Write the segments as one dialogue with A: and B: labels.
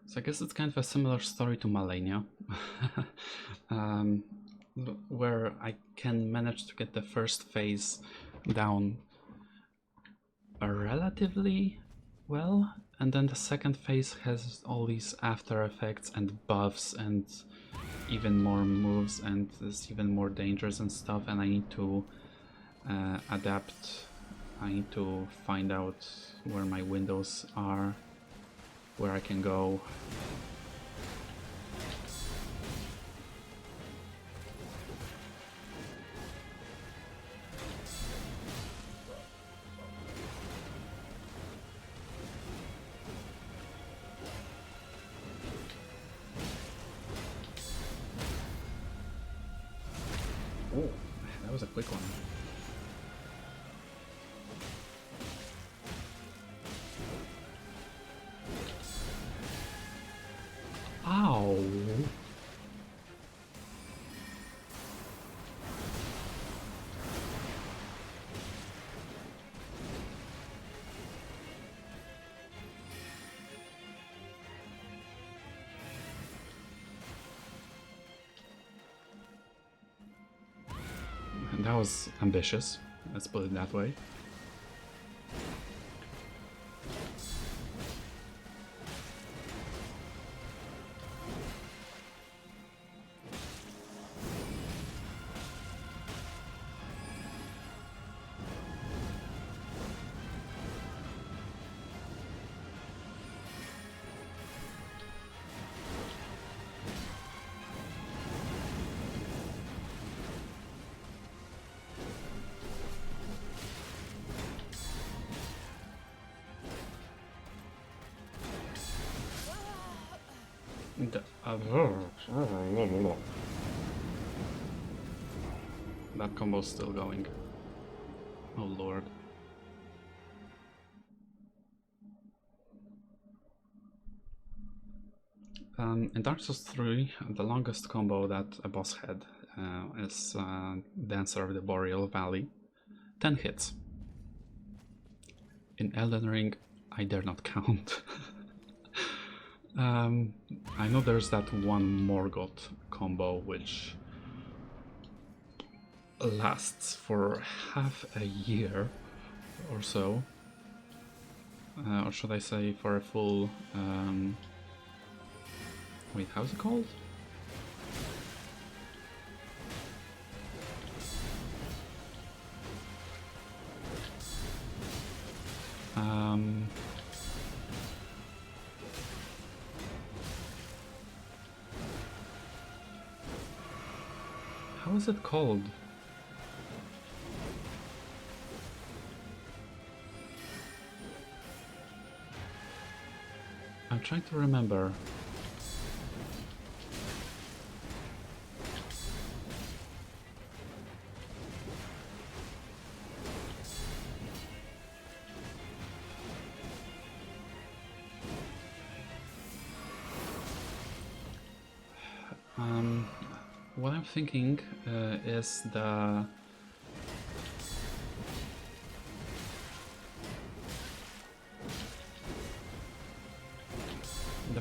A: So I guess it's kind of a similar story to Malenia, where I can manage to get the first phase down relatively well, and then the second phase has all these after effects and buffs and even more moves, and it's even more dangerous and stuff, and I need to adapt. I need to find out where my windows are, where I can go. Oh, that was a quick one. Ow! That was ambitious, let's put it that way. That combo's still going. Oh lord. In Dark Souls 3, the longest combo that a boss had is Dancer of the Boreal Valley. 10 hits. In Elden Ring, I dare not count. I know there's that one Morgoth combo which lasts for half a year or so, or should I say for a full wait, how's it called? How is it called? I'm trying to remember. What I'm thinking is the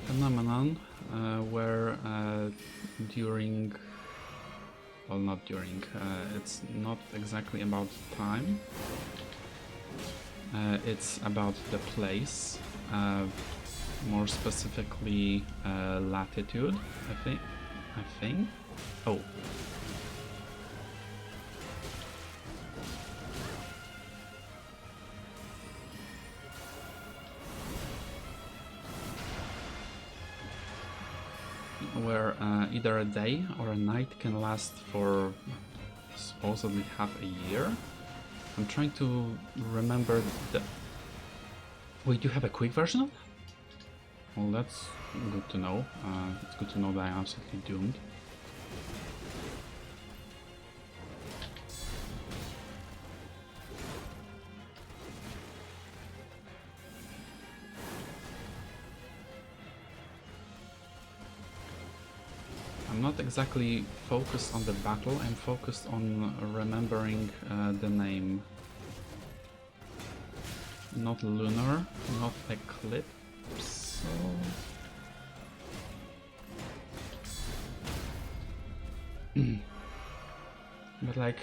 A: phenomenon where during, well, not during, it's not exactly about time, it's about the place, more specifically latitude, I think. Oh. Where either a day or a night can last for supposedly half a year. I'm trying to remember the... Wait, you have a quick version of that? Well, that's good to know. It's good to know that I'm absolutely doomed. I'm not exactly focused on the battle, I'm focused on remembering the name. Not Lunar, not Eclipse. like,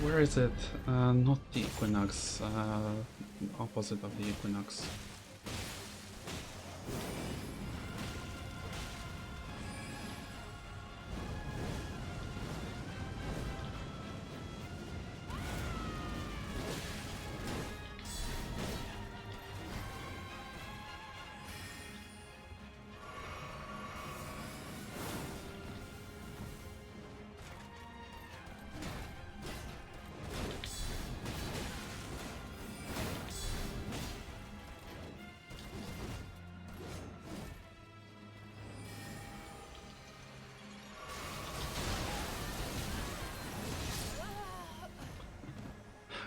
A: where is it? Not the Equinox, opposite of the Equinox.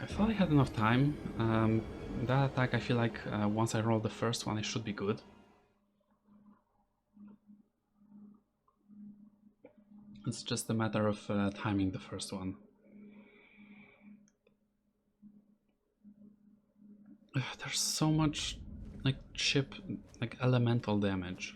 A: I thought I had enough time. That attack, I feel like once I roll the first one, it should be good. It's just a matter of timing the first one. There's so much like chip, like elemental damage.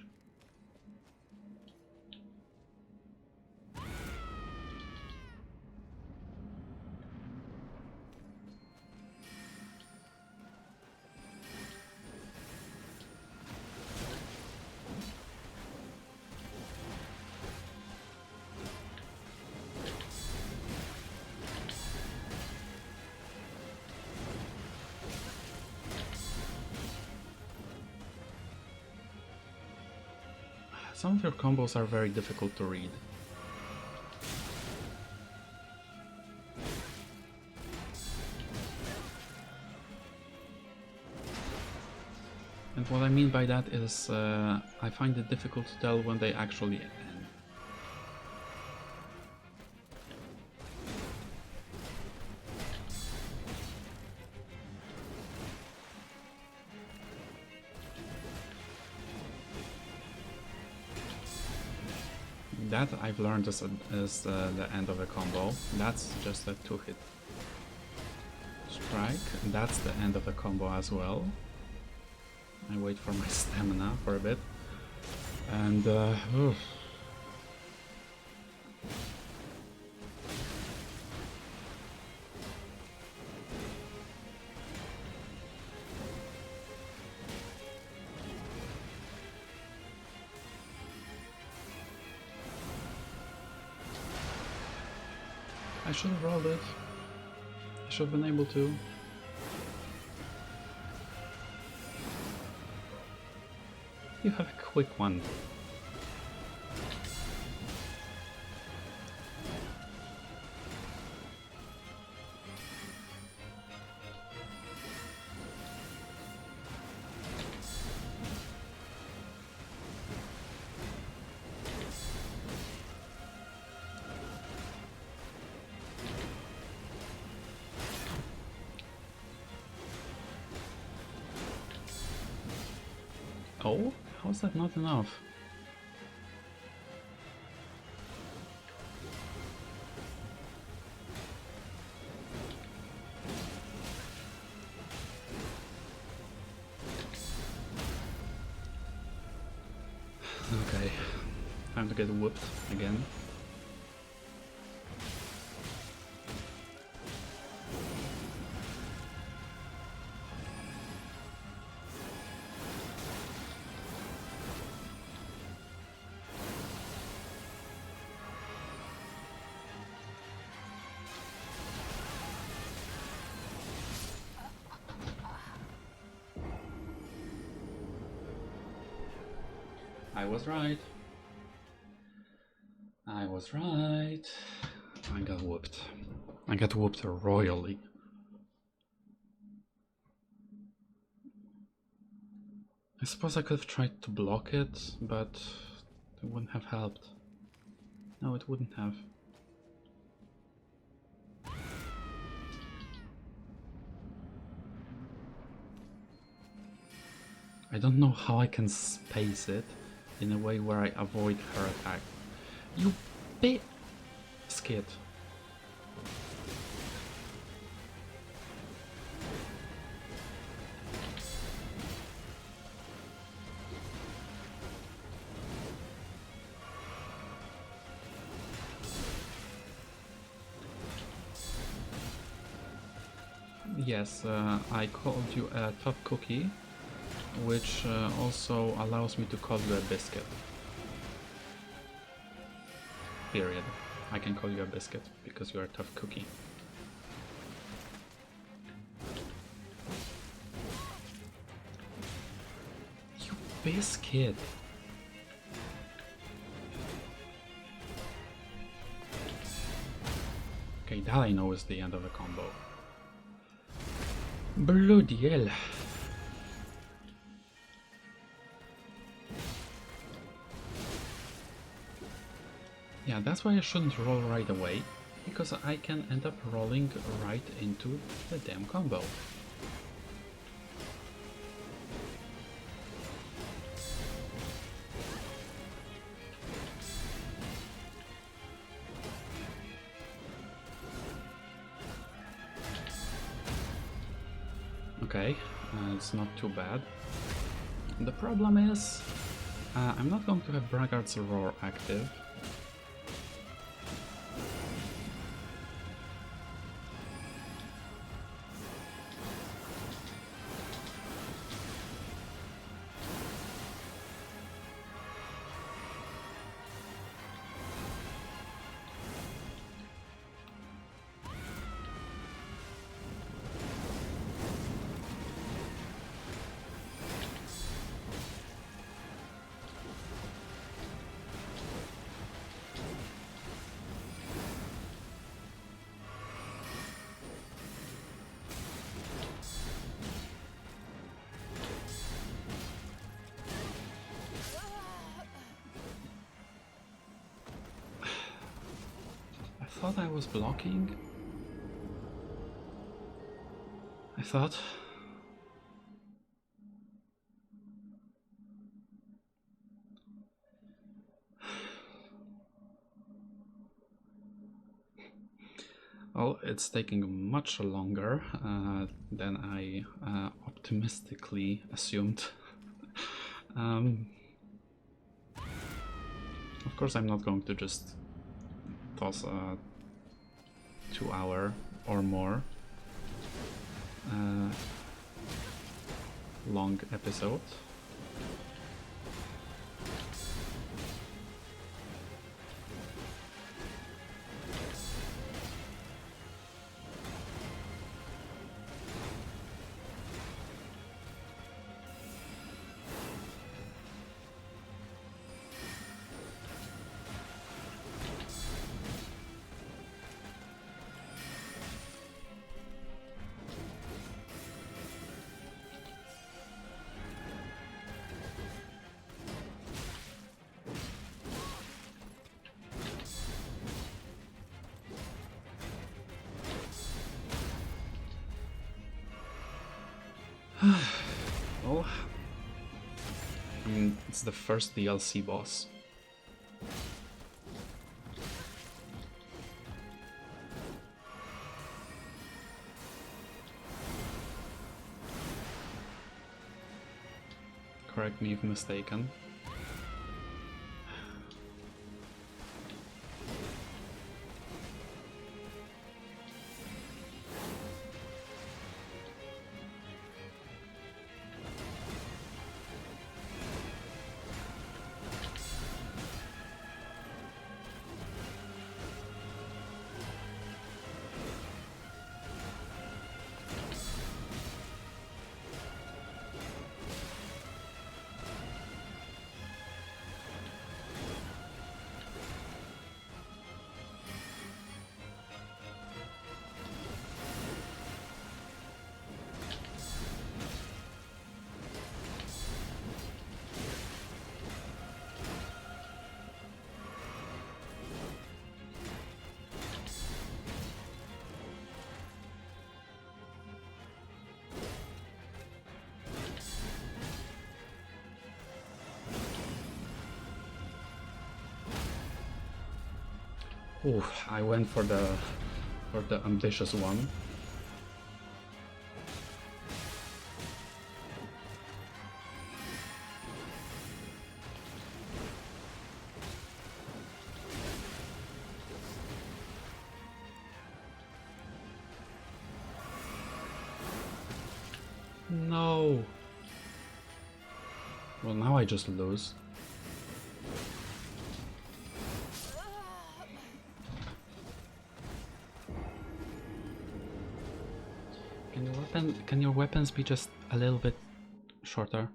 A: Some of your combos are very difficult to read. And what I mean by that is I find it difficult to tell when they actually end. That I've learned is the end of a combo. That's just a 2-hit strike. That's the end of a combo as well. I wait for my stamina for a bit. And oof. I should have rolled it. I should have been able to. You have a quick one. Oh, how's that not enough? Okay, time to get whooped again. I was right. I was right. I got whooped. I got whooped royally. I suppose I could have tried to block it, but it wouldn't have helped. No, it wouldn't have. I don't know how I can space it in a way where I avoid her attack. You bit skid. Yes, I called you a tough cookie, which also allows me to call you a biscuit. Period. I can call you a biscuit because you're a tough cookie. You biscuit! Okay, that I know is the end of the combo. Bloody hell. Yeah, that's why I shouldn't roll right away, because I can end up rolling right into the damn combo. Okay, it's not too bad. The problem is, I'm not going to have Braggart's Roar active. I thought I was blocking. I thought. Well, it's taking much longer than I optimistically assumed. Of course, I'm not going to just toss a 2-hour or more long episode. Well, I mean, it's the first DLC boss. Correct me if mistaken. Ooh, I went for the ambitious one. No! Well, now I just lose. Can your weapons be just a little bit shorter?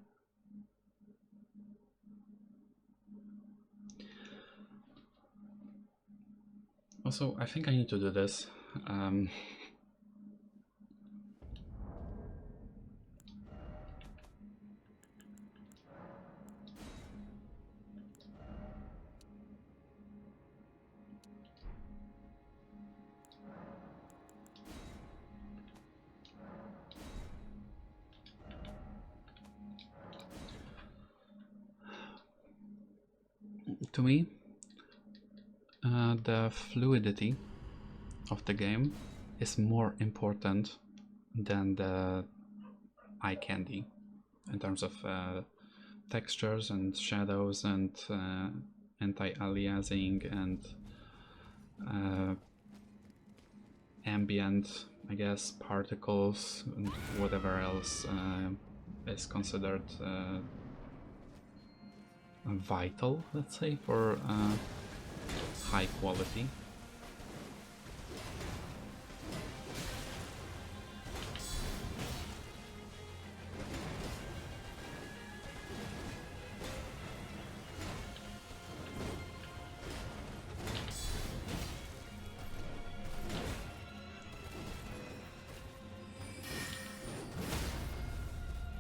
A: Also, I think I need to do this. To me, the fluidity of the game is more important than the eye candy in terms of textures and shadows and anti-aliasing and ambient, I guess, particles and whatever else is considered vital, let's say, for high quality.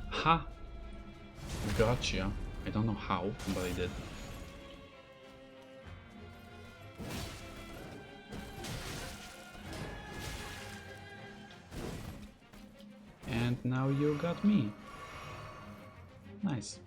A: Ha! Gotcha. I don't know how, but I did. And now you got me. Nice.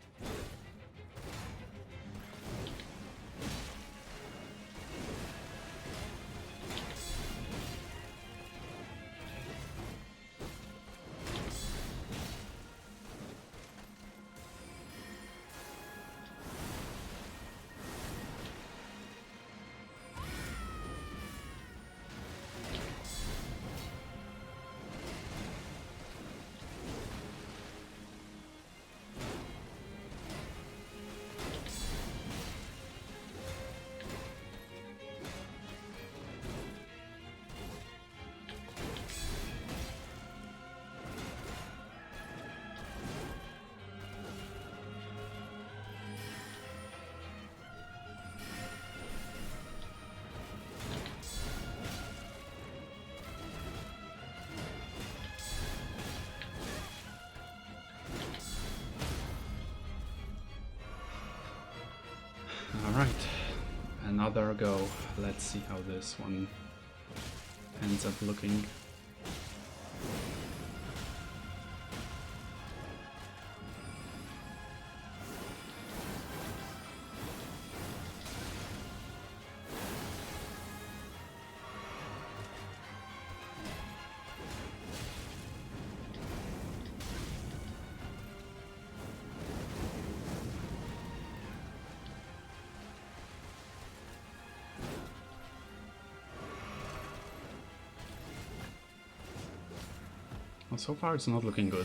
A: Alright, another go. Let's see how this one ends up looking. Well, so far it's not looking good.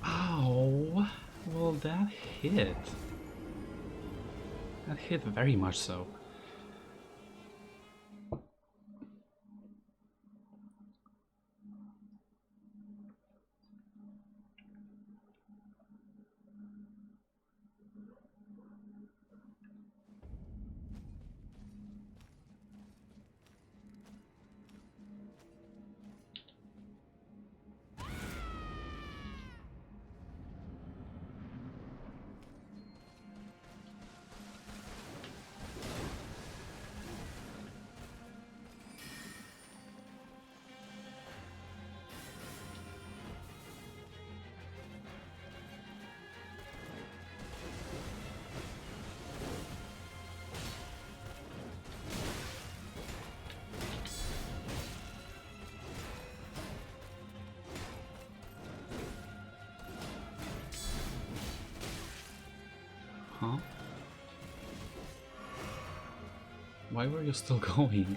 A: Ow! Well, that hit. That hit very much so. Huh? Why were you still going?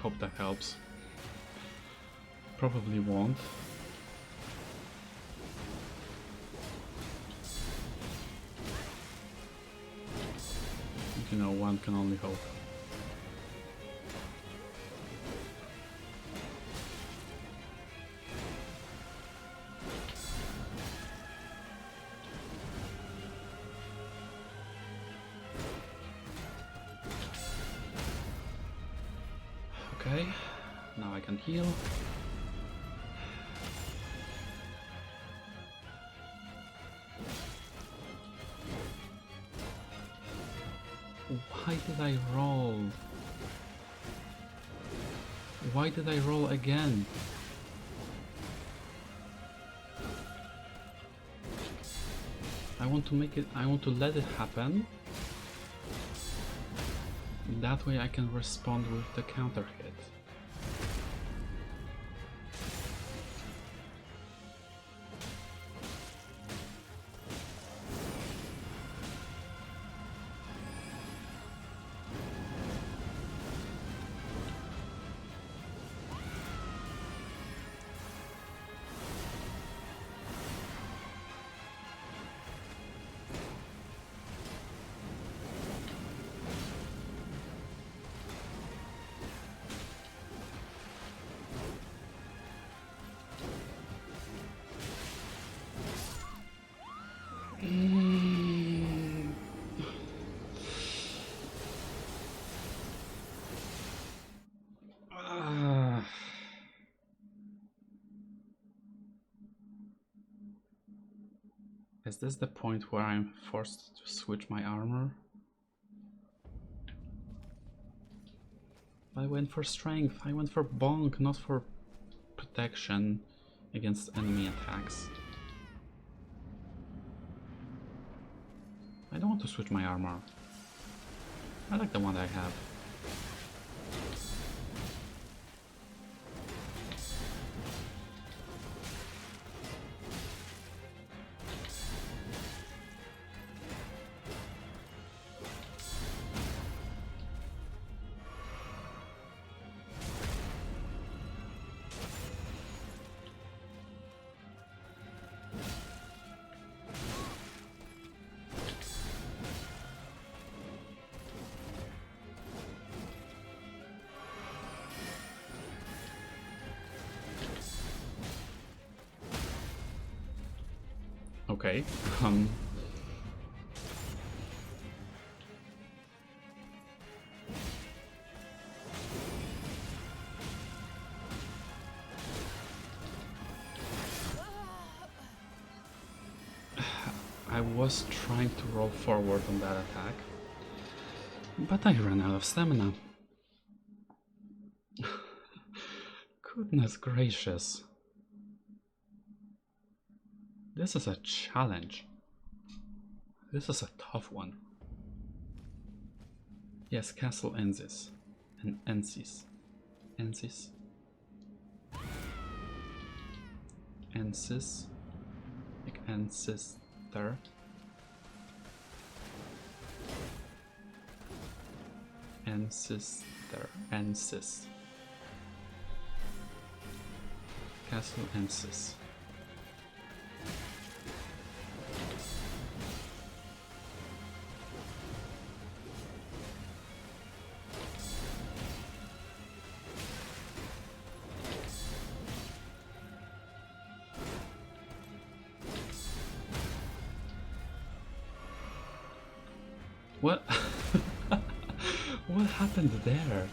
A: Hope that helps. Probably won't. You know, one can only hope. Okay, now I can heal. Why did I roll? Why did I roll again? I want to make it, I want to let it happen. That way I can respond with the counter hit. Is this the point where I'm forced to switch my armor? I went for strength, I went for bonk, not for protection against enemy attacks. I don't want to switch my armor. I like the one I have. Okay, I was trying to roll forward on that attack, but I ran out of stamina. Goodness gracious. This is a challenge. This is a tough one. Yes, Castle Ensis. And Ensis. Ensis. Ensis. Like ancestor. Ancestor. Ensis. Castle Ensis. What? What happened there?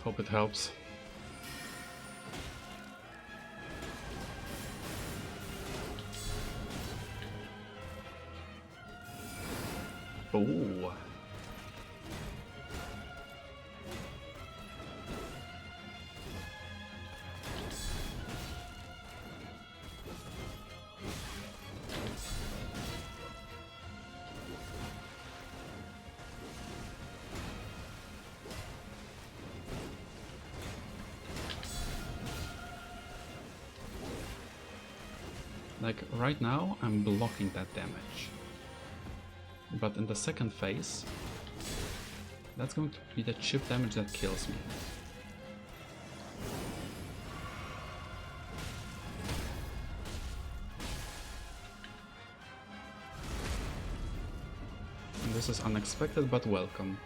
A: Hope it helps. Ooh. Like, right now, I'm blocking that damage. But in the second phase, that's going to be the chip damage that kills me. And this is unexpected but welcome.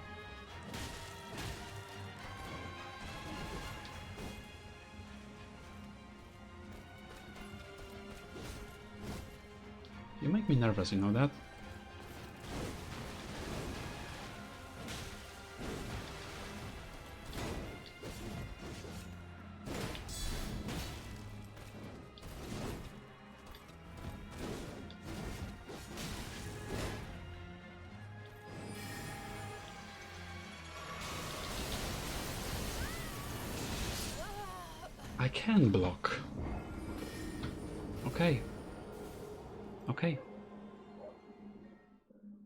A: You make me nervous, you know that? I can block. Okay. Okay.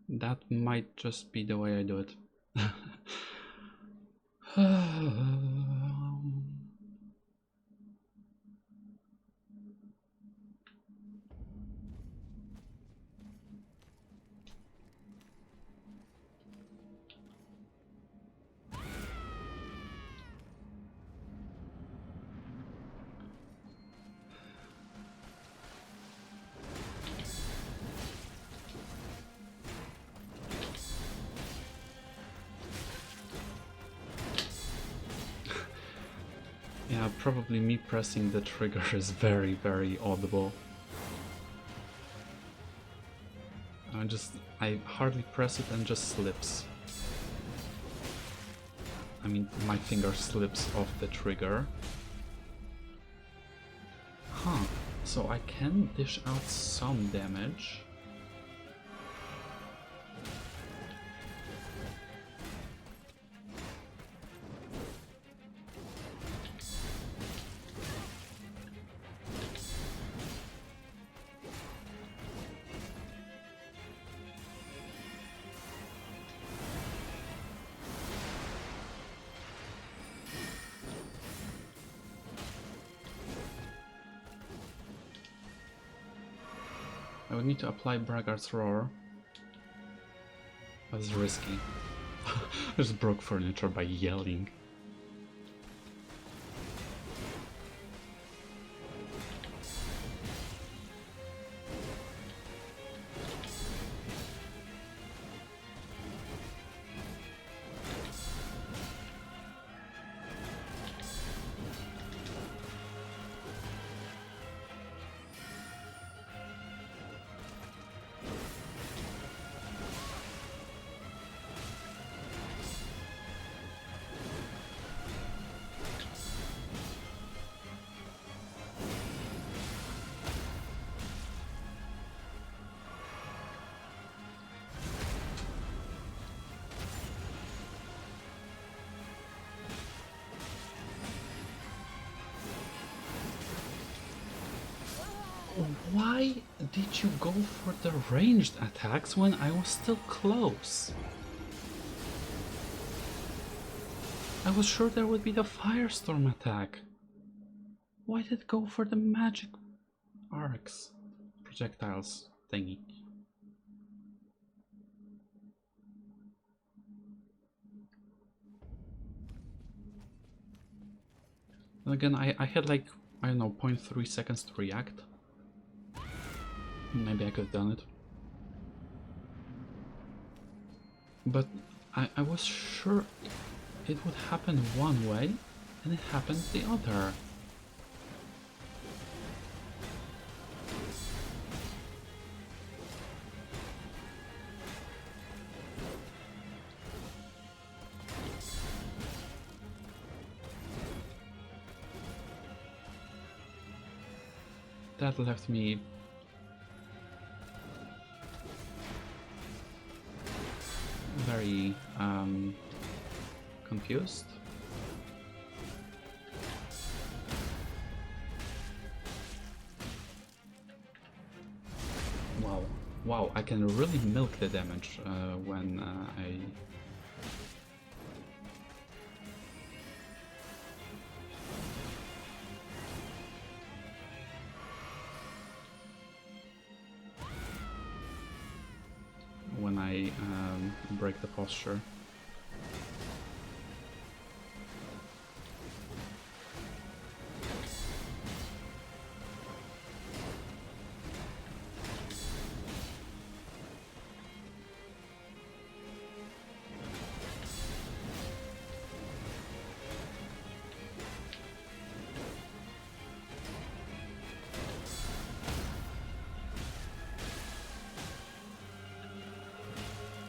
A: That might just be the way I do it. Yeah, probably me pressing the trigger is very, very audible. I hardly press it and just slips. I mean, my finger slips off the trigger. Huh, so I can dish out some damage. I would need to apply Braggart's Roar. That's risky. I just broke furniture by yelling. Why did you go for the ranged attacks when I was still close? I was sure there would be the Firestorm attack. Why did it go for the magic arcs? Projectiles thingy. And again, I had like, I don't know, 0.3 seconds to react. Maybe I could have done it. But I was sure it would happen one way, and it happened the other. That left me very confused. Wow, I can really milk the damage when I break the posture.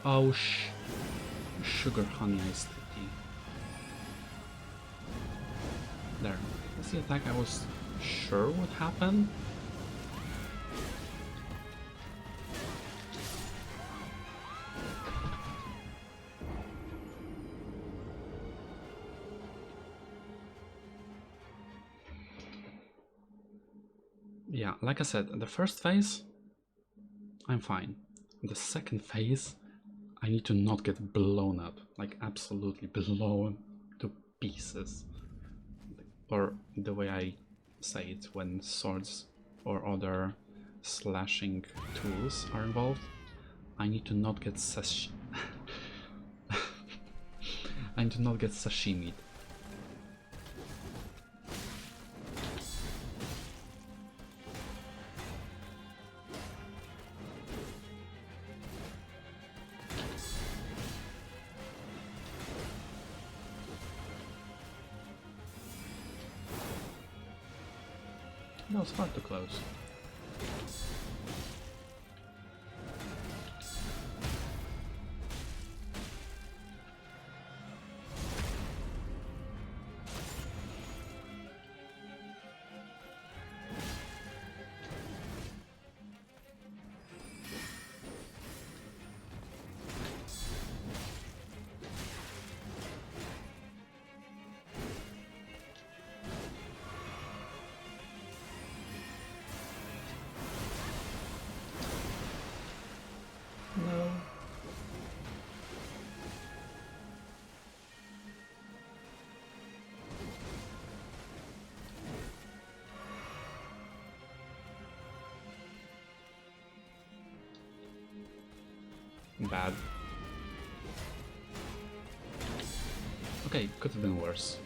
A: Oh, sugar honey iced tea. There. That's the attack I was sure would happen. Yeah, like I said, the first phase, I'm fine. The second phase, I need to not get blown up, like absolutely blown to pieces. Or the way I say it when swords or other slashing tools are involved, I need to not get I need to not get sashimi'd. That was far too close. No. Bad. Okay, could have been worse.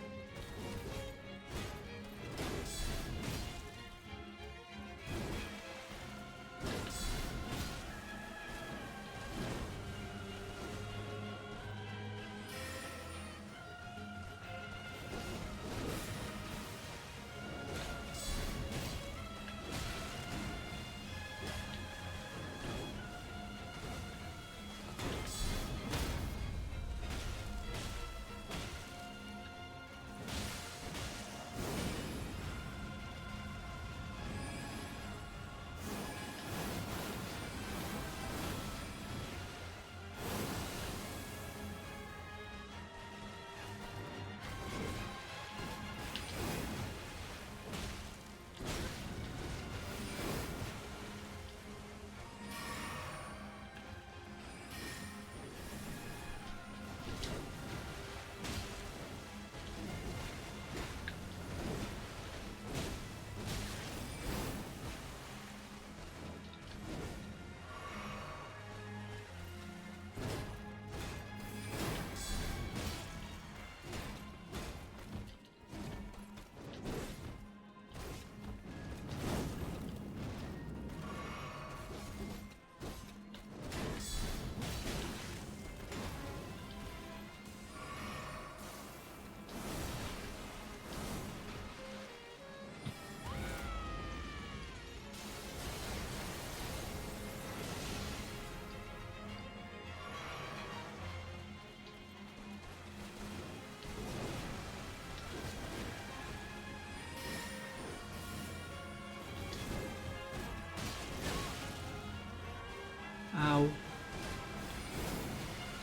A: Ow.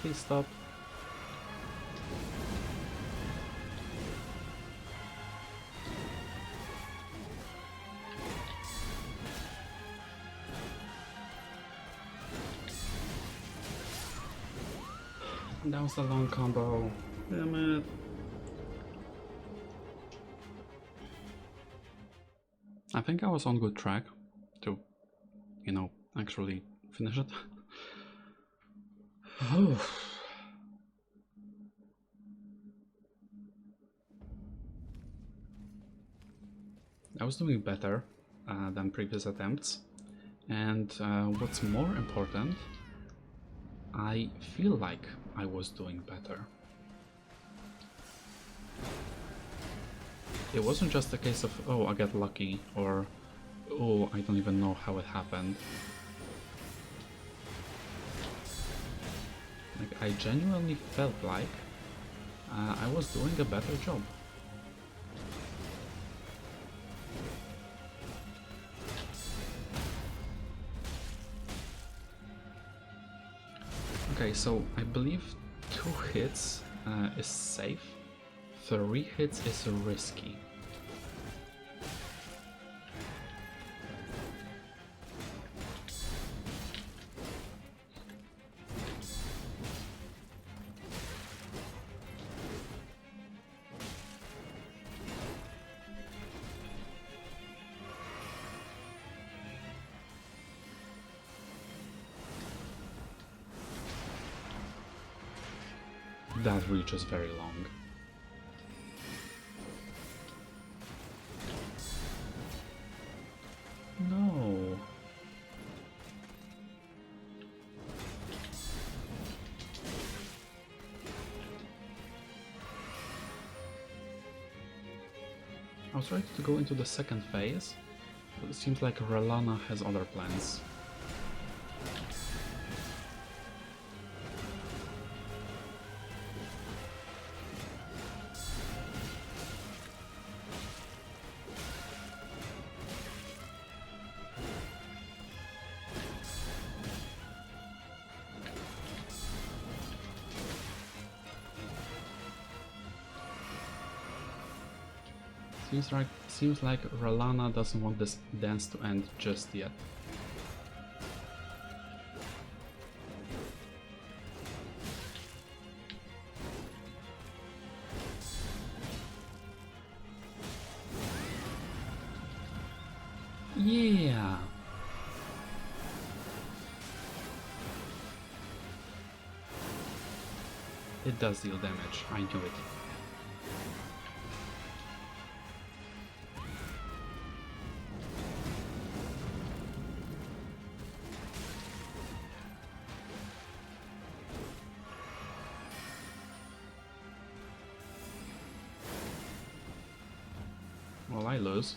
A: Please stop. That was a long combo. Damn it. I think I was on good track to, you know, actually finish it. I was doing better than previous attempts, and what's more important, I feel like I was doing better. It wasn't just a case of, oh, I got lucky, or oh, I don't even know how it happened. Like, I genuinely felt like I was doing a better job. Okay, so I believe 2 hits is safe, 3 hits is risky. That reach is very long. No. I was ready to go into the second phase, but it seems like Rellana has other plans. Seems like Rellana doesn't want this dance to end just yet. Yeah. It does deal damage, I knew it. Well, I lose.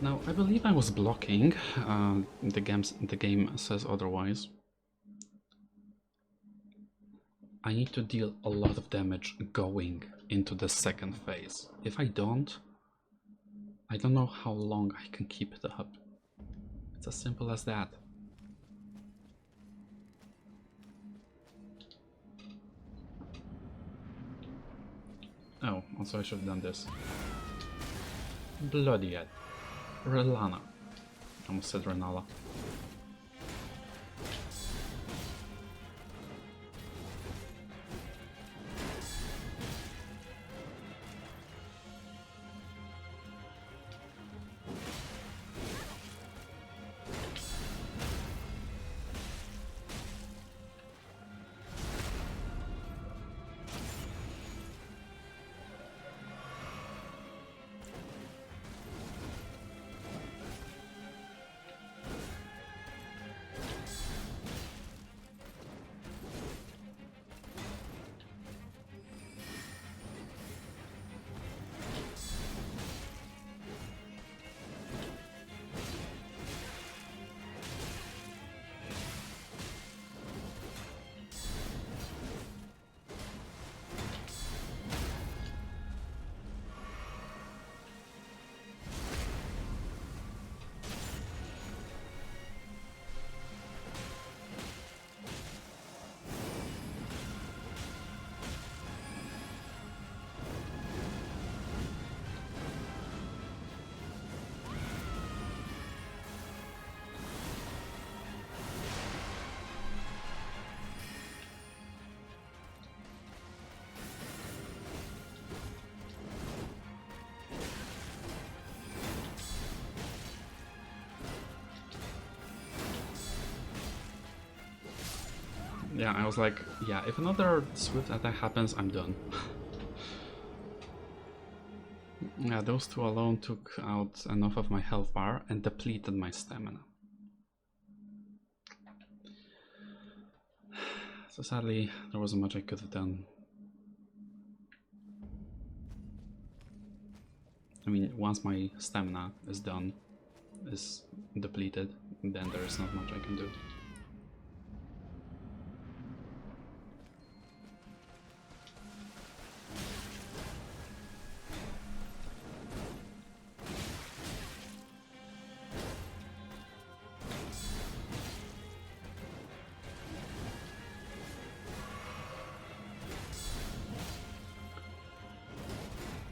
A: Now, I believe I was blocking. The game says otherwise. I need to deal a lot of damage going into the second phase. If I don't know how long I can keep it up. It's as simple as that. Oh, also I should have done this. Bloody hell. Rellana. I almost said Renala. Yeah, I was like, yeah, if another swift attack happens, I'm done. Yeah, those two alone took out enough of my health bar and depleted my stamina. So sadly, there wasn't much I could have done. I mean, once my stamina is depleted, then there is not much I can do.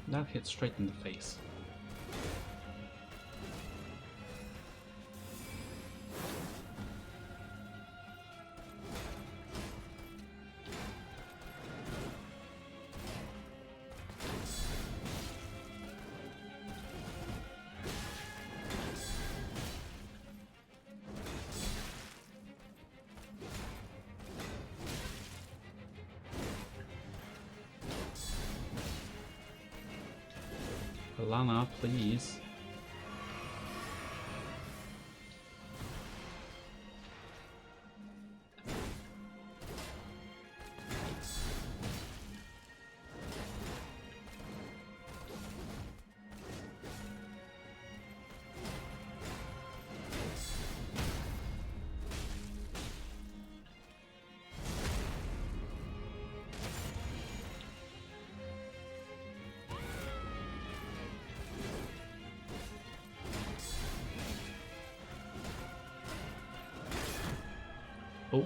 A: That hit straight in the face. Rellana, please. Oh.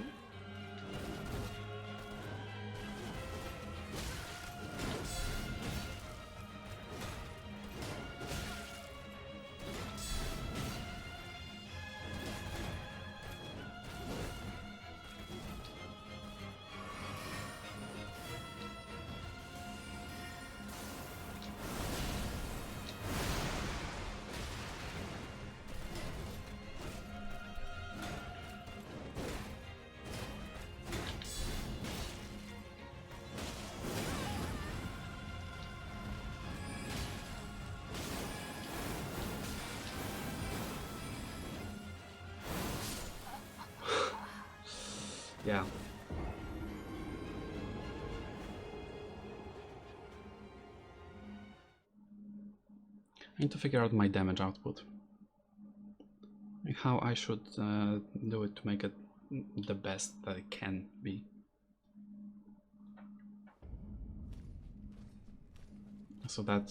A: Yeah. I need to figure out my damage output. Like how I should do it to make it the best that it can be. So that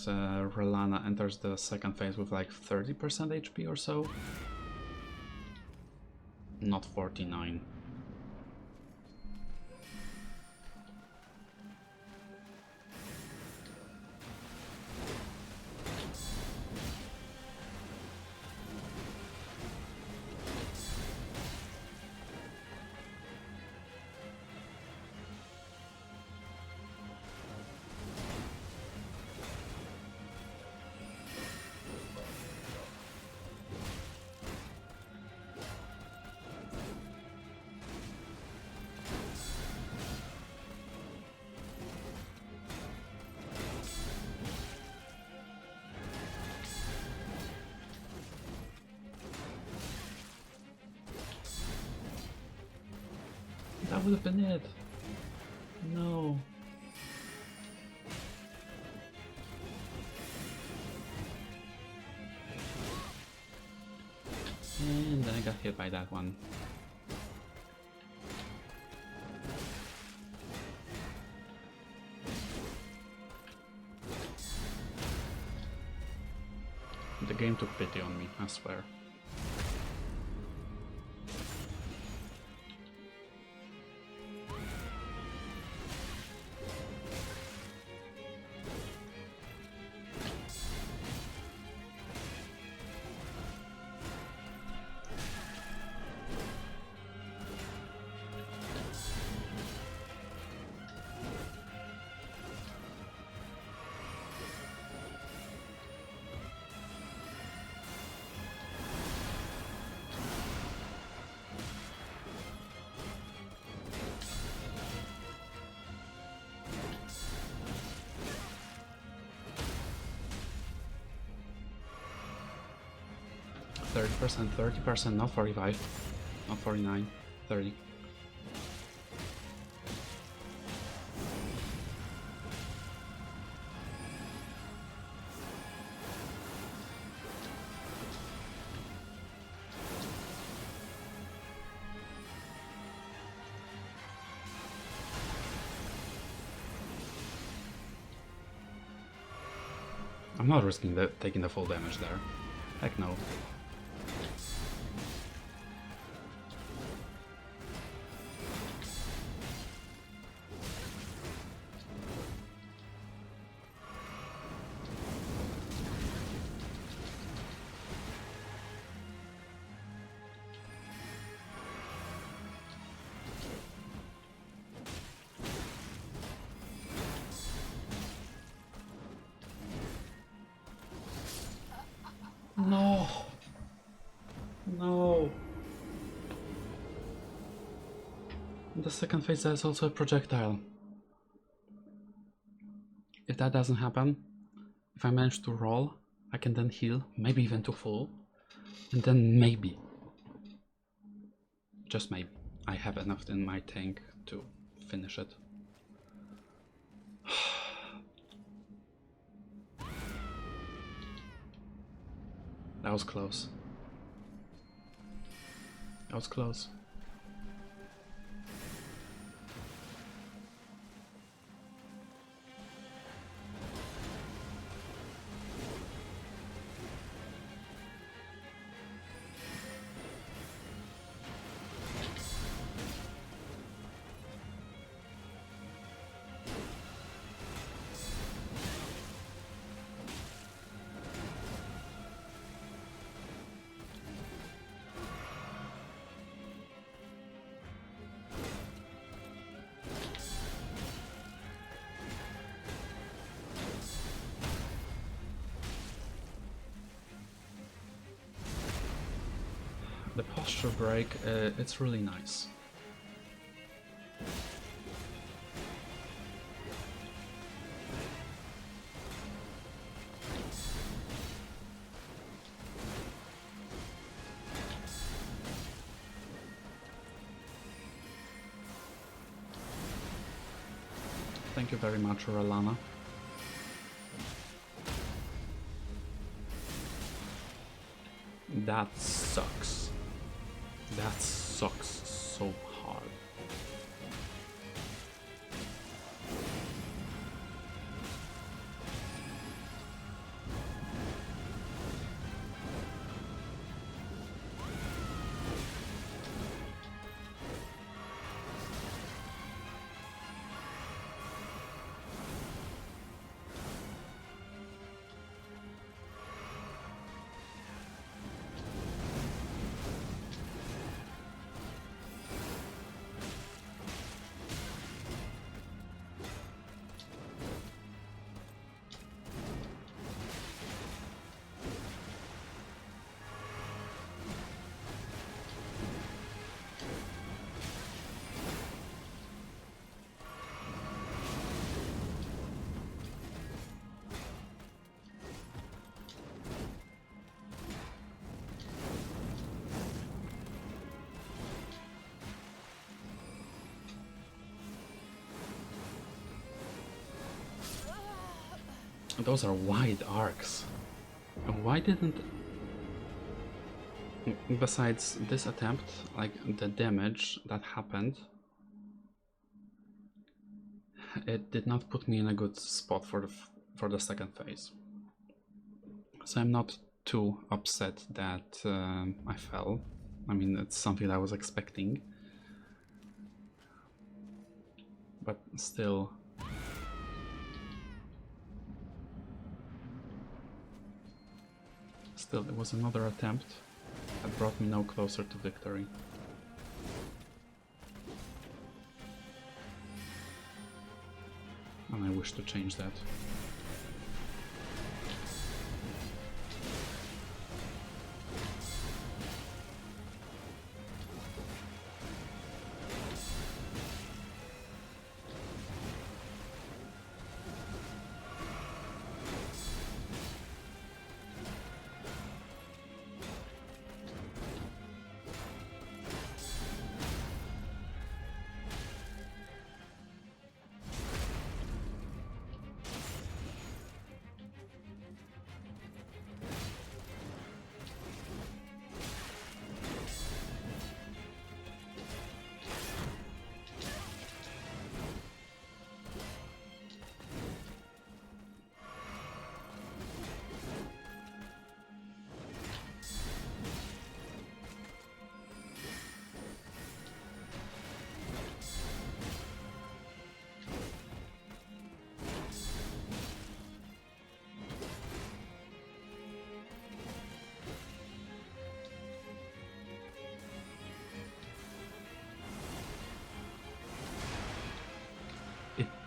A: Rellana enters the second phase with like 30% HP or so. Not 49. That would have been it. No. And then I got hit by that one. The game took pity on me, I swear. 30%, 30%, not 45, not 49, 30. I'm not risking taking the full damage there. Heck no. No! No! The second phase is also a projectile. If that doesn't happen, if I manage to roll, I can then heal, maybe even to full, and then maybe, just maybe, I have enough in my tank to finish it. That was close. That was close. The posture break, it's really nice. Thank you very much, Rellana. That sucks. That sucks so hard. Those are wide arcs. Why didn't... Besides this attempt, like the damage that happened, it did not put me in a good spot for the second phase. So I'm not too upset that I fell. I mean, it's something I was expecting. But still... Still, it was another attempt that brought me no closer to victory. And I wish to change that.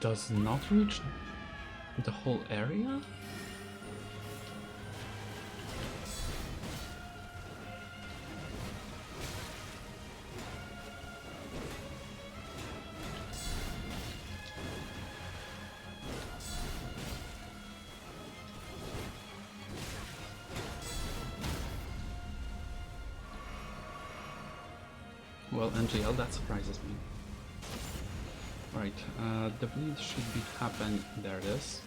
A: does not reach the whole area? Well, NGL, that surprises me. Right, the bleed should be happening. There it is.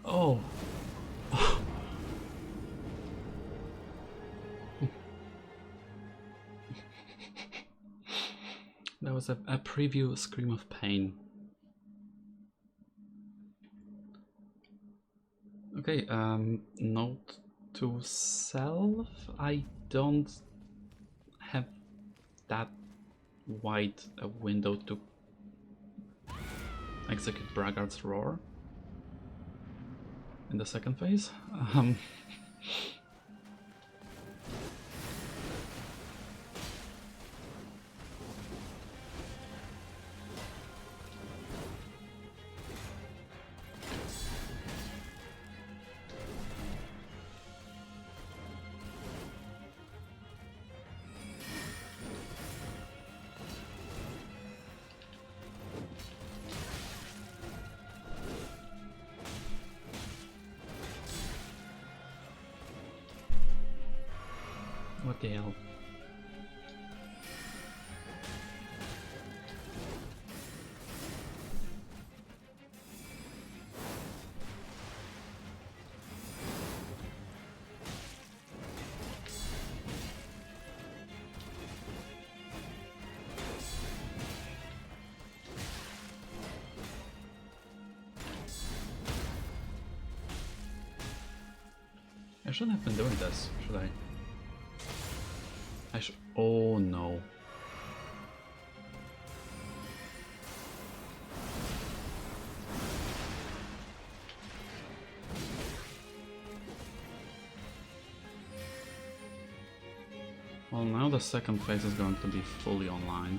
A: Oh. That was a preview scream of pain. Okay, note to self, I don't have that wide a window to execute Braggart's Roar in the second phase. What the hell? I shouldn't have been doing this, should I? Oh no. Well, now the second phase is going to be fully online.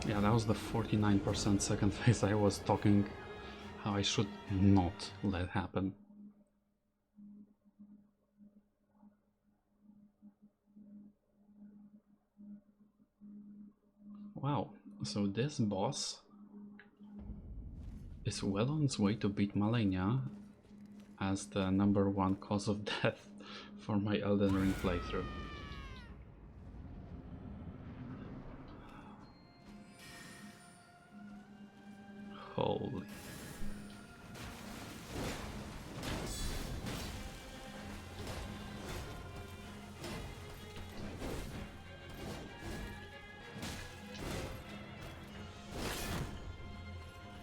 A: Yeah, that was the 49% second phase I was talking how I should not let happen. Wow, so this boss is well on its way to beat Malenia as the #1 cause of death for my Elden Ring playthrough. Holy.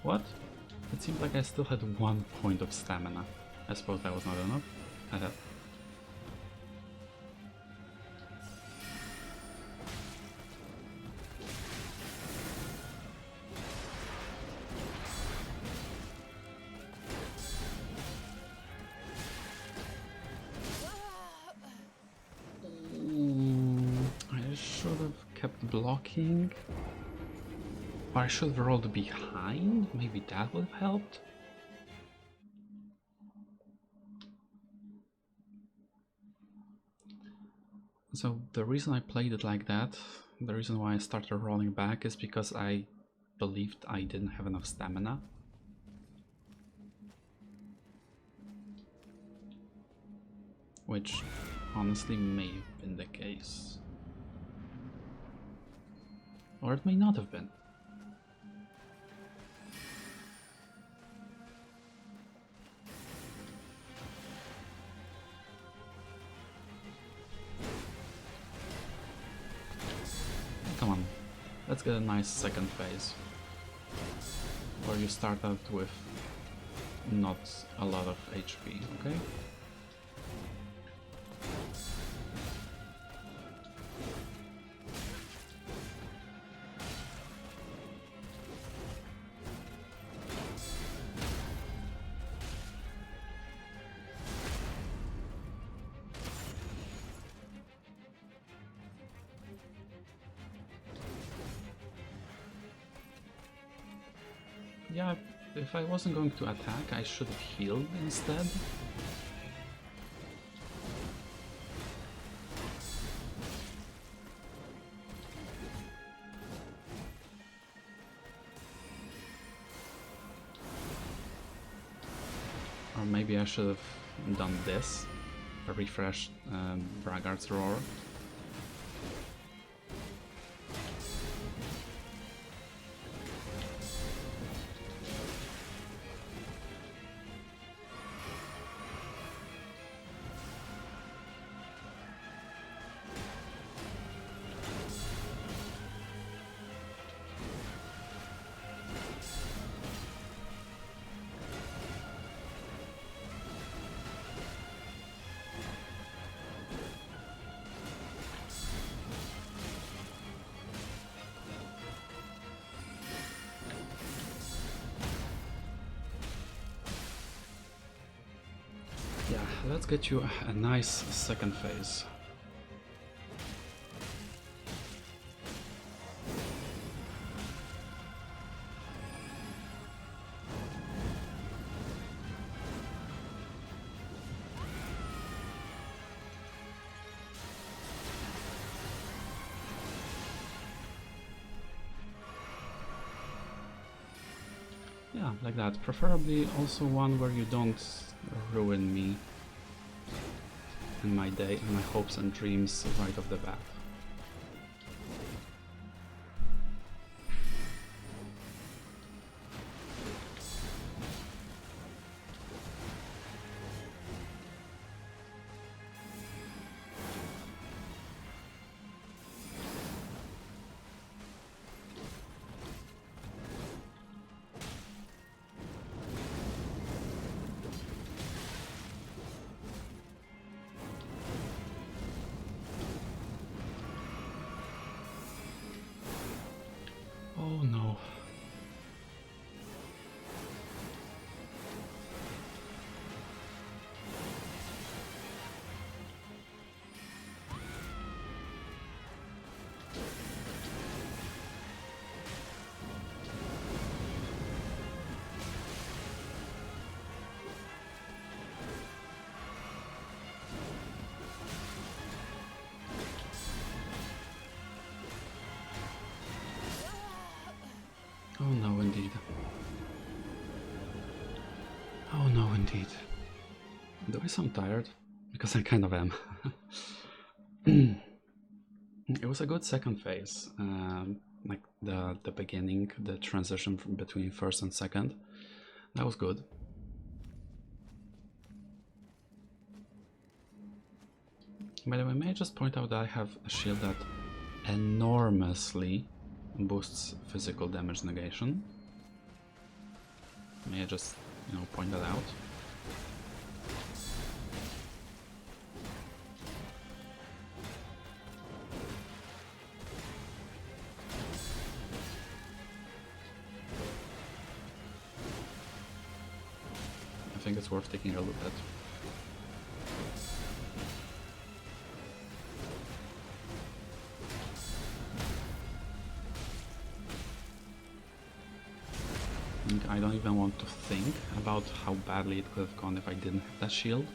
A: What? It seemed like I still had 1 point of stamina. I suppose that was not enough. I had... I should have kept blocking. Or I should have rolled behind? Maybe that would have helped? So the reason I played it like that, the reason why I started rolling back is because I believed I didn't have enough stamina. Which honestly may have been the case. Or it may not have been. let's get a nice second phase where you start out with not a lot of HP, okay? Yeah, if I wasn't going to attack, I should have healed instead. Or maybe I should have done this, a refreshed Braggart's Roar. Yeah, let's get you a nice second phase. Yeah, like that. Preferably also one where you don't ruin me and my day and my hopes and dreams right off the bat. Oh no. Oh no, indeed. Oh no, indeed. Do I sound tired? Because I kind of am. It was a good second phase, like the beginning, the transition from between first and second. That was good. By the way, may I just point out that I have a shield that enormously boosts physical damage negation. May I just, point that out? I think it's worth taking a look at. I don't even want to think about how badly it could have gone if I didn't have that shield.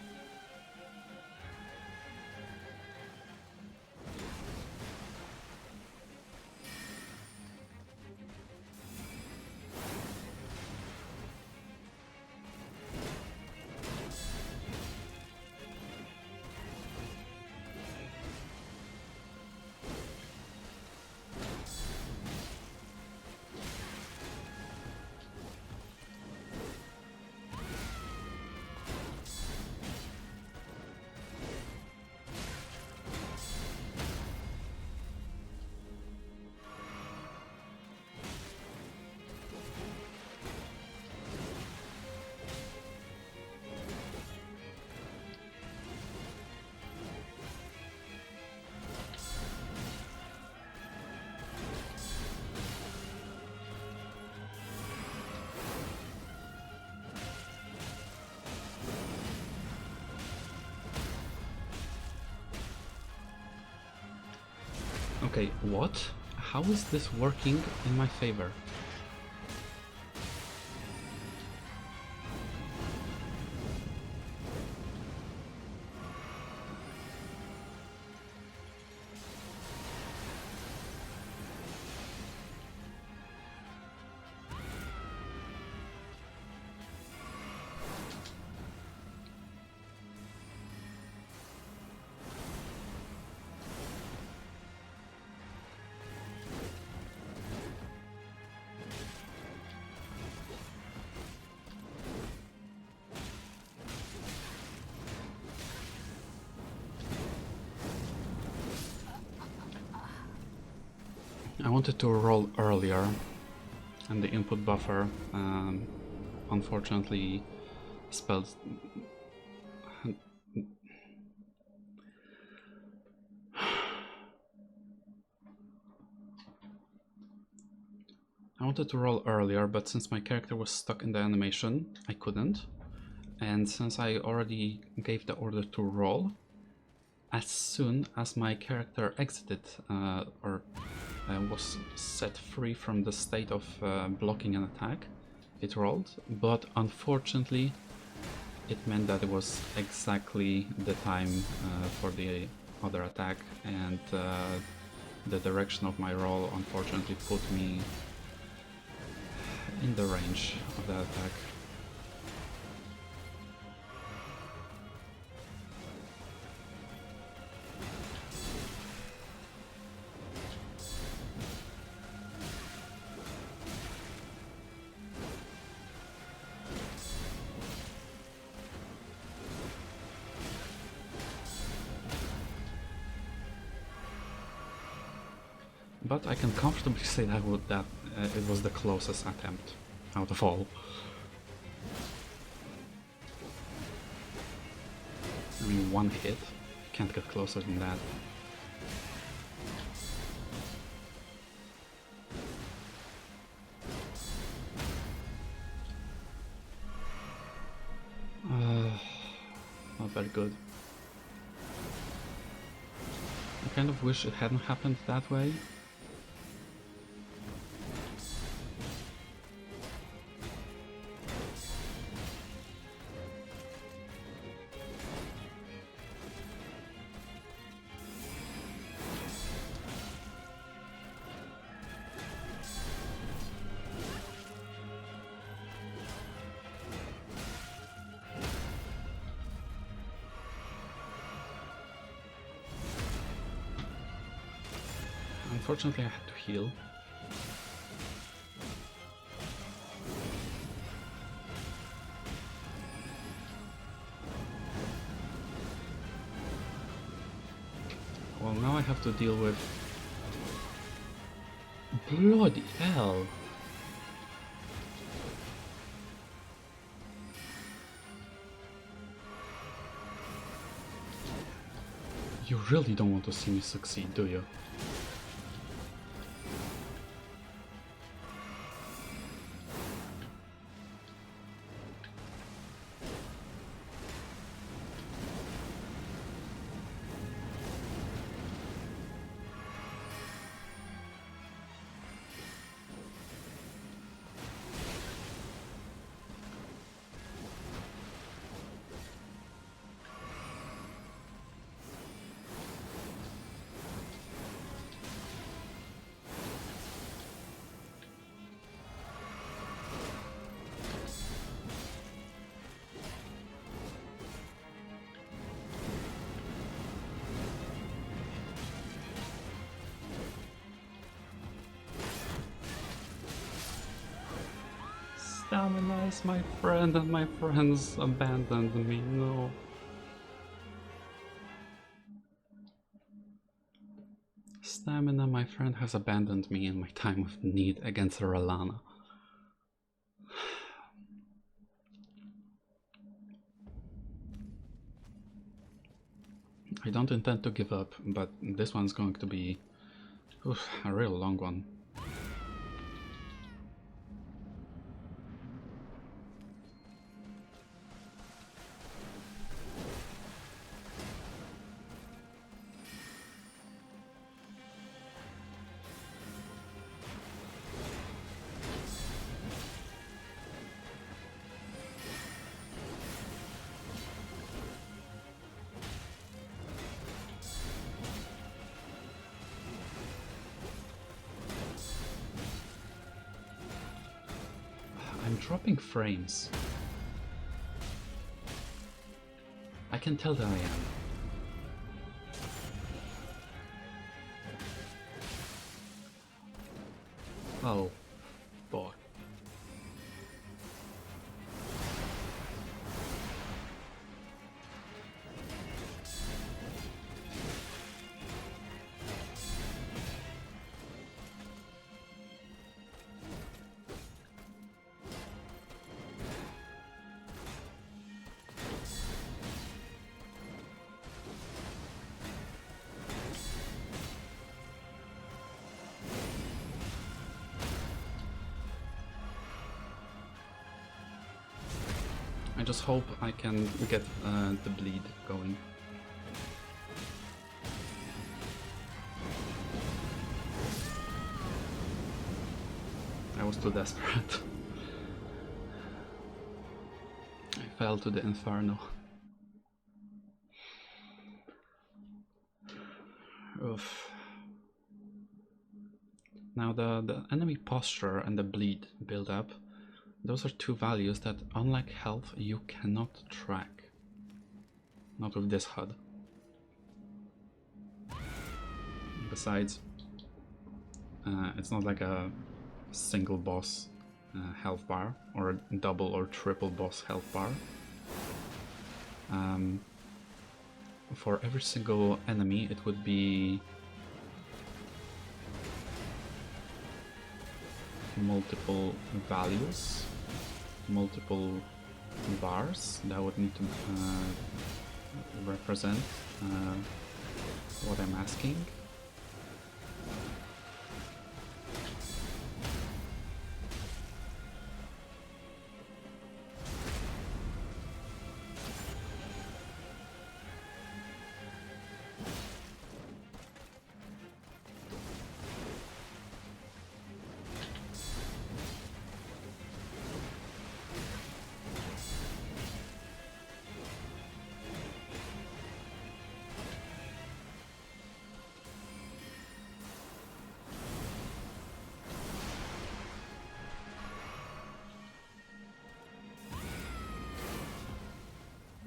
A: Okay, what? How is this working in my favor? I wanted to roll earlier, and the input buffer unfortunately spelled. I wanted to roll earlier, but since my character was stuck in the animation, I couldn't. And since I already gave the order to roll, as soon as my character exited was set free from the state of blocking an attack, it rolled, but unfortunately it meant that it was exactly the time for the other attack, and the direction of my roll unfortunately put me in the range of the attack. But I can comfortably say that it was the closest attempt out of all. I mean, one hit, can't get closer than that. Not very good. I kind of wish it hadn't happened that way. Unfortunately, I had to heal. Well, now I have to deal with... Bloody hell! You really don't want to see me succeed, do you? Stamina is my friend and my friends abandoned me, no. Stamina, my friend, has abandoned me in my time of need against Rellana. I don't intend to give up, but this one's going to be a real long one. dropping frames. I can tell that I am. Oh, boy. I just hope I can get the bleed going. I was too desperate. I fell to the inferno. Oof. Now the enemy posture and the bleed build up. Those are two values that, unlike health, you cannot track. Not with this HUD. Besides, it's not like a single boss health bar, or a double or triple boss health bar. For every single enemy, it would be multiple values, multiple bars that would need to represent what I'm asking.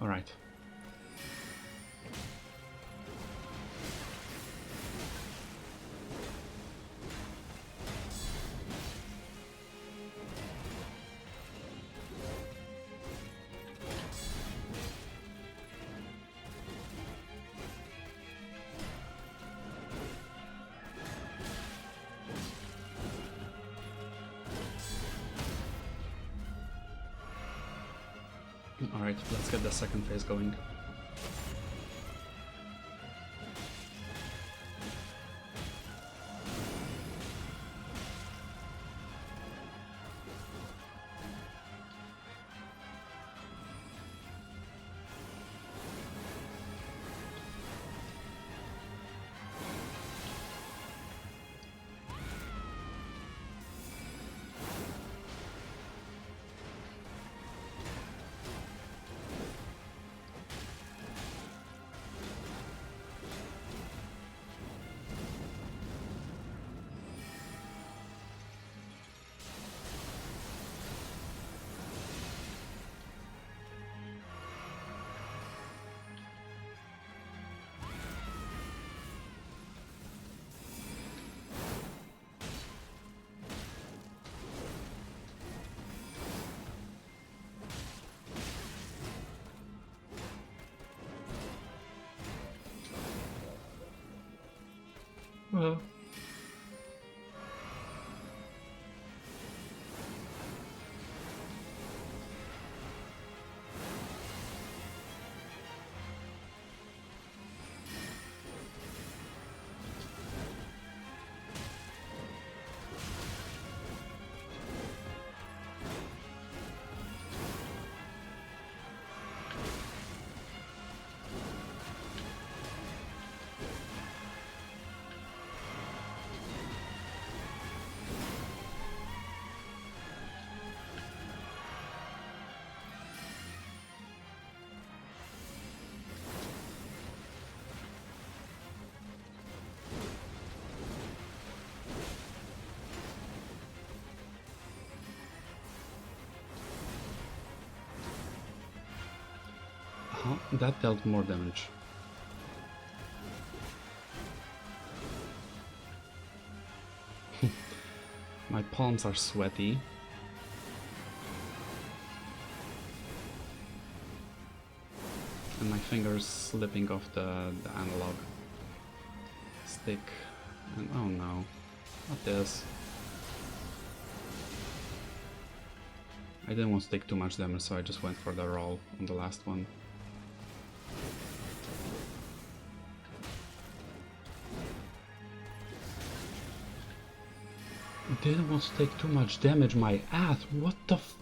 A: All right. Alright, let's get the second phase going. Well, Huh? That dealt more damage. My palms are sweaty. And my fingers slipping off the analog stick. And oh no, not this. I didn't want to take too much damage, so I just went for the roll on the last one. Didn't want to take too much damage, my ass, what the f—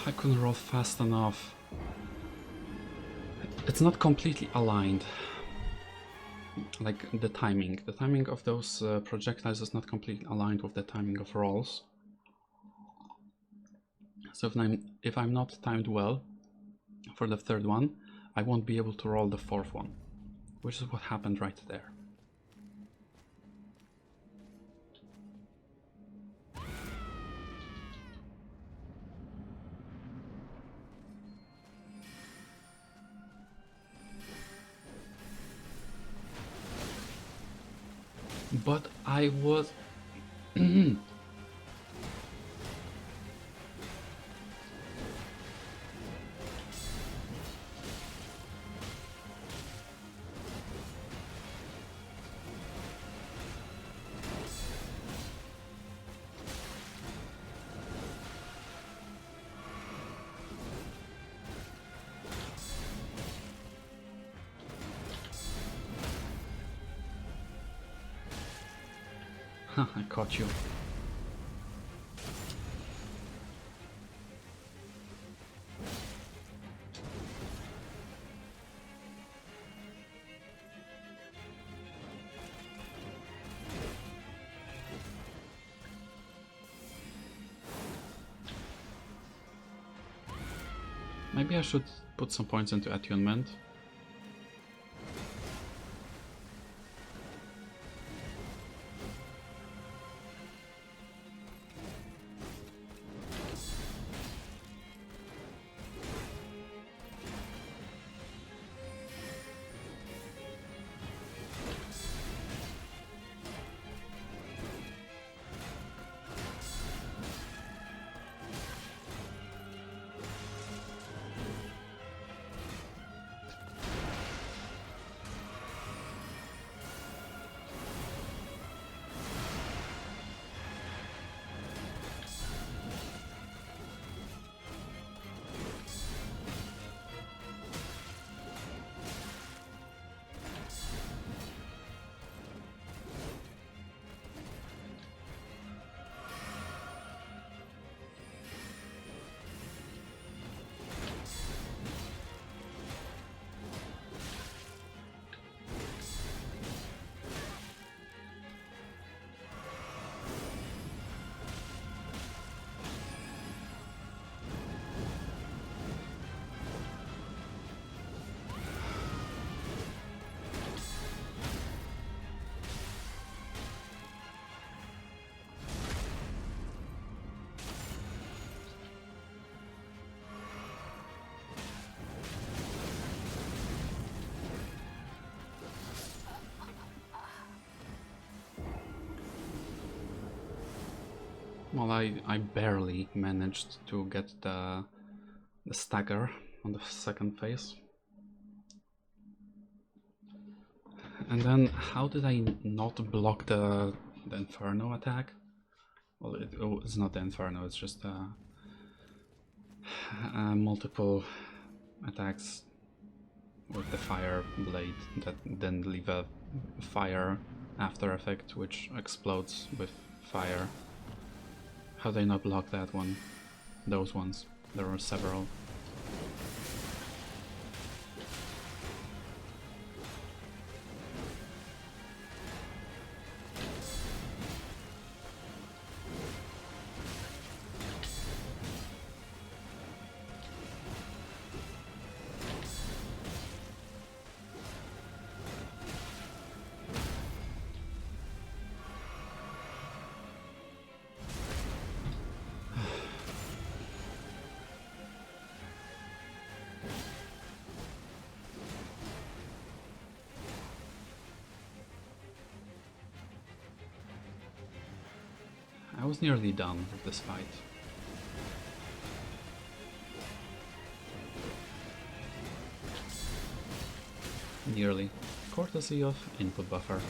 A: I couldn't roll fast enough. It's not completely aligned. Like the timing. The timing of those projectiles is not completely aligned with the timing of rolls. So if I'm not timed well for the third one, I won't be able to roll the fourth one. Which is what happened right there. But I was... I caught you. Maybe I should put some points into attunement. Well, I barely managed to get the stagger on the second phase. And then how did I not block the Inferno attack? Well, it's not the Inferno, it's just multiple attacks with the fire blade that then leave a fire after effect which explodes with fire. How do they not block that one? Those ones. There were several. I was nearly done with this fight. Nearly. Courtesy of input buffer.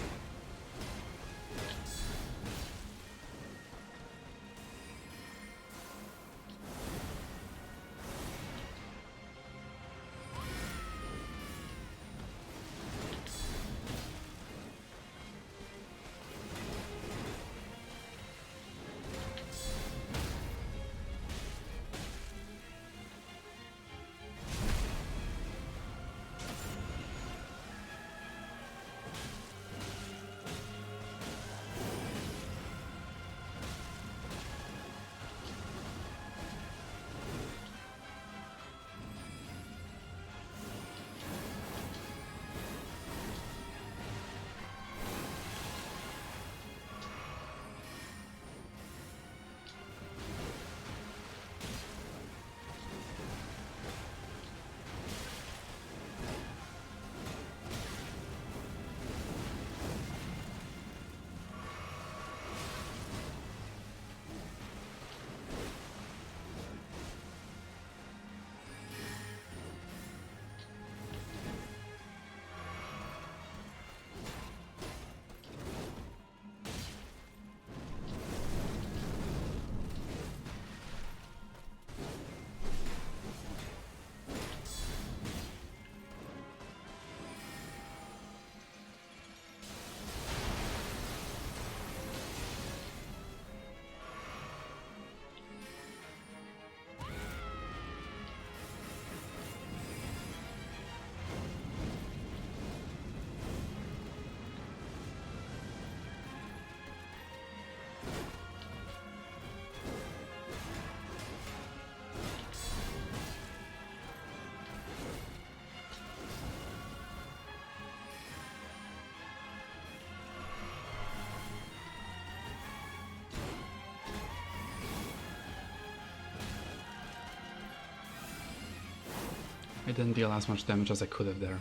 A: I didn't deal as much damage as I could have there.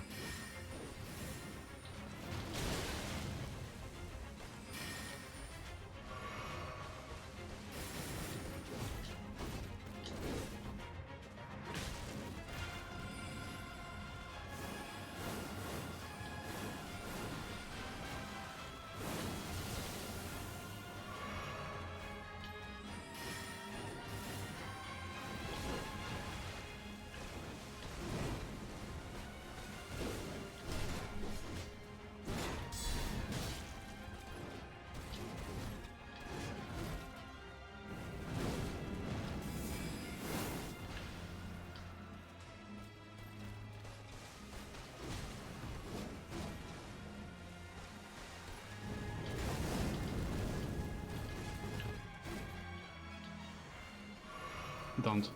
A: Don't.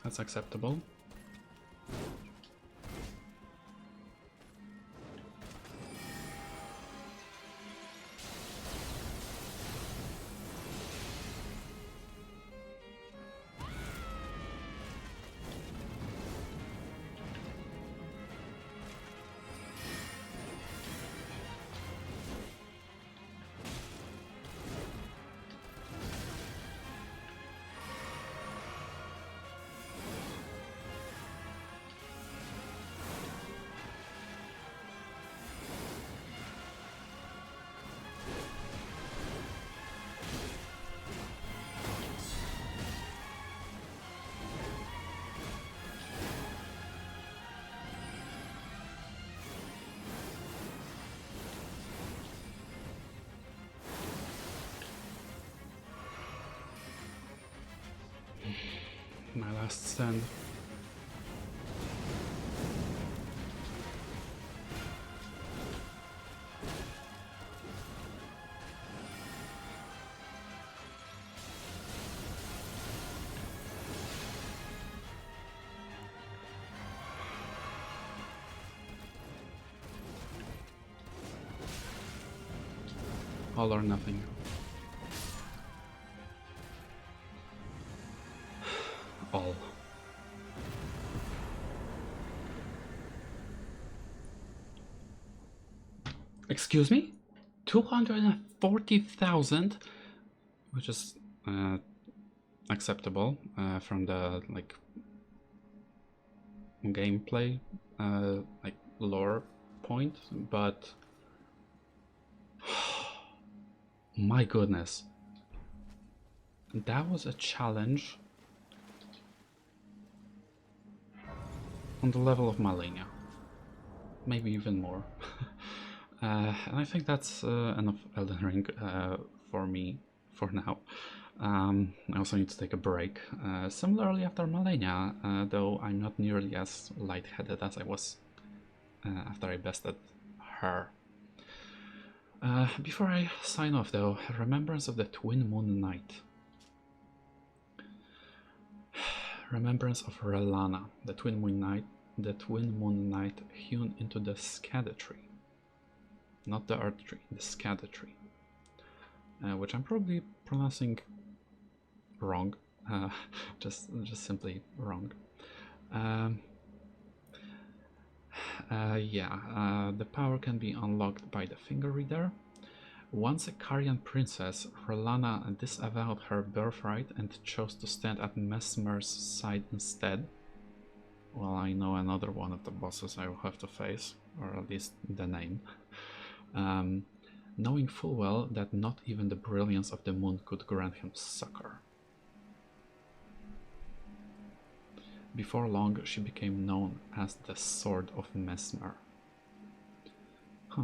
A: That's acceptable. last stand. All or nothing. All. Excuse me? 240,000? Which is acceptable from the like gameplay like lore point, but my goodness, that was a challenge on the level of Malenia, maybe even more. And I think that's enough Elden Ring for me for now. I also need to take a break. Similarly after Malenia, though I'm not nearly as lightheaded as I was after I bested her. Before I sign off though, Remembrance of the Twin Moon Night. Remembrance of Rellana, the Twin Moon Night hewn into the Skada tree. Not the Earth tree, the Skada tree. Which I'm probably pronouncing wrong. Just simply wrong. The power can be unlocked by the finger reader. Once a Carian princess, Rellana disavowed her birthright and chose to stand at Mesmer's side instead. Well, I know another one of the bosses I will have to face, or at least the name. Knowing full well that not even the brilliance of the moon could grant him succor. Before long, she became known as the Sword of Mesmer.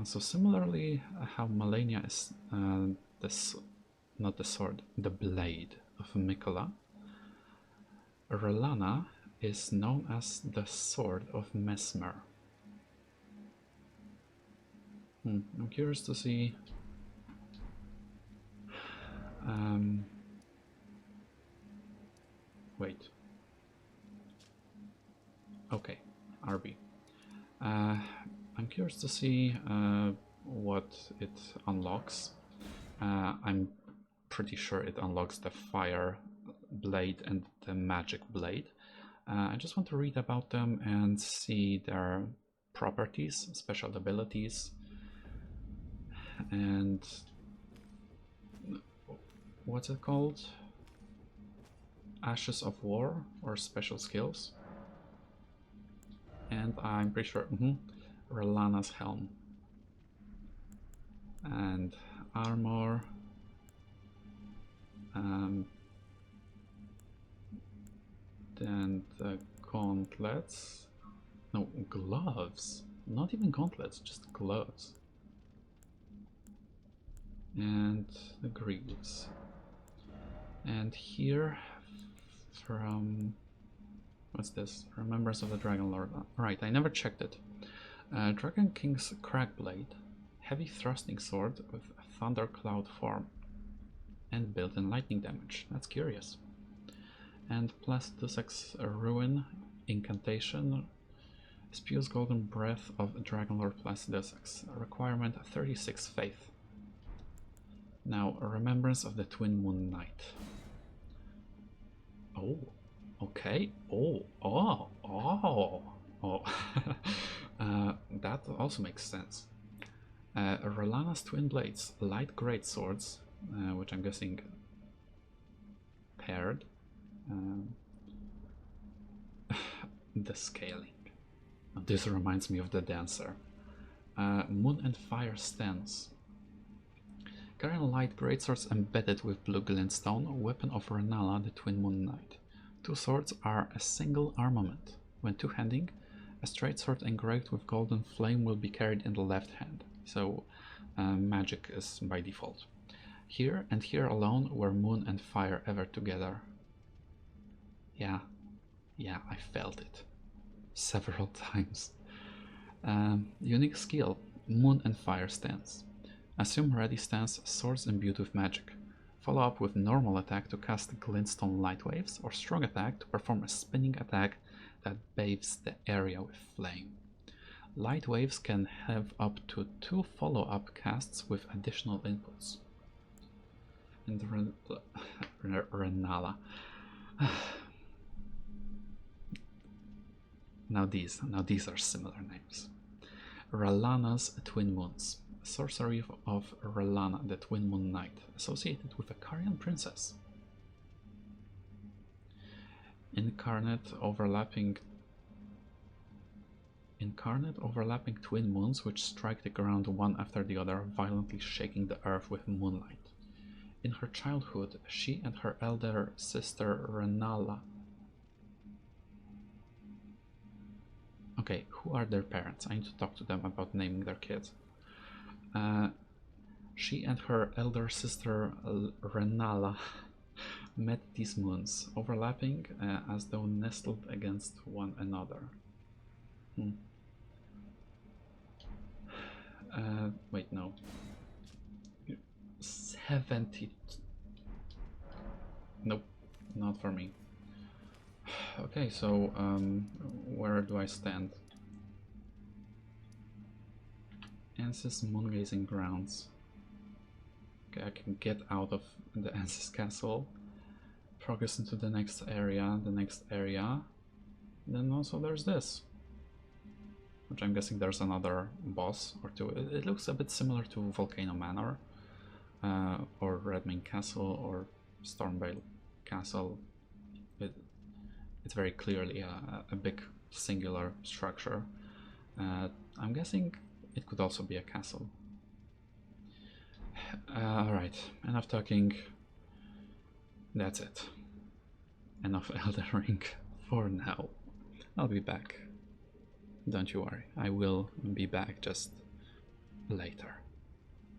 A: So similarly, how Malenia is not the sword, the blade of Mikola, Rellana is known as the Sword of Mesmer. I'm curious to see wait. Okay, RB. I'm curious to see what it unlocks. I'm pretty sure it unlocks the fire blade and the magic blade. I just want to read about them and see their properties, special abilities, and what's it called? Ashes of War or special skills. And I'm pretty sure Rellana's helm and armor, then the gauntlets, no, gloves, not even gauntlets, just gloves, and the greaves. And here from what's this? Remembrance of the Dragon Lord. Right, I never checked it. Dragon King's Crackblade. Heavy thrusting sword with thundercloud form. And built-in lightning damage. That's curious. And plus 2/6 Ruin Incantation. Spews Golden Breath of Dragonlord plus 2/6. Requirement 36 Faith. Now, Remembrance of the Twin Moon Night. Oh. Okay. That also makes sense. Rellana's twin blades, light great swords, which I'm guessing paired. The scaling. This reminds me of the dancer. Moon and fire stance. Carrying light greatswords embedded with blue glintstone, weapon of Rellana, the Twin Moon Knight. Two swords are a single armament. When two-handing, a straight sword engraved with golden flame will be carried in the left hand. So magic is by default. Here and here alone were moon and fire ever together. Yeah, Yeah, I felt it. Several times. Unique skill, Moon and Fire Stance. Assume ready stance, swords imbued with magic. Follow up with normal attack to cast glintstone light waves, or strong attack to perform a spinning attack that bathes the area with flame. Light waves can have up to 2 follow-up casts with additional inputs. And Rellana. Now these are similar names. Rellana's Twin Moons. Sorcery of Rellana, the Twin Moon Knight, associated with a Carian princess. Incarnate overlapping twin moons which strike the ground one after the other, violently shaking the earth with moonlight. In her childhood, she and her elder sister Rellana. Okay, who are their parents? I need to talk to them about naming their kids. She and her elder sister Rellana met these moons, overlapping as though nestled against one another. Wait, no. 70. Nope, not for me. Okay, so where do I stand? Ansys Moongazing Grounds. Okay, I can get out of the Ansys Castle, progress into the next area, Then also there's this, which I'm guessing there's another boss or two. It looks a bit similar to Volcano Manor, or Redmane Castle, or Stormvale Castle. It's very clearly a big singular structure. I'm guessing it could also be a castle. Alright, enough talking. That's it. Enough Elden Ring for now. I'll be back. Don't you worry, I will be back, just later.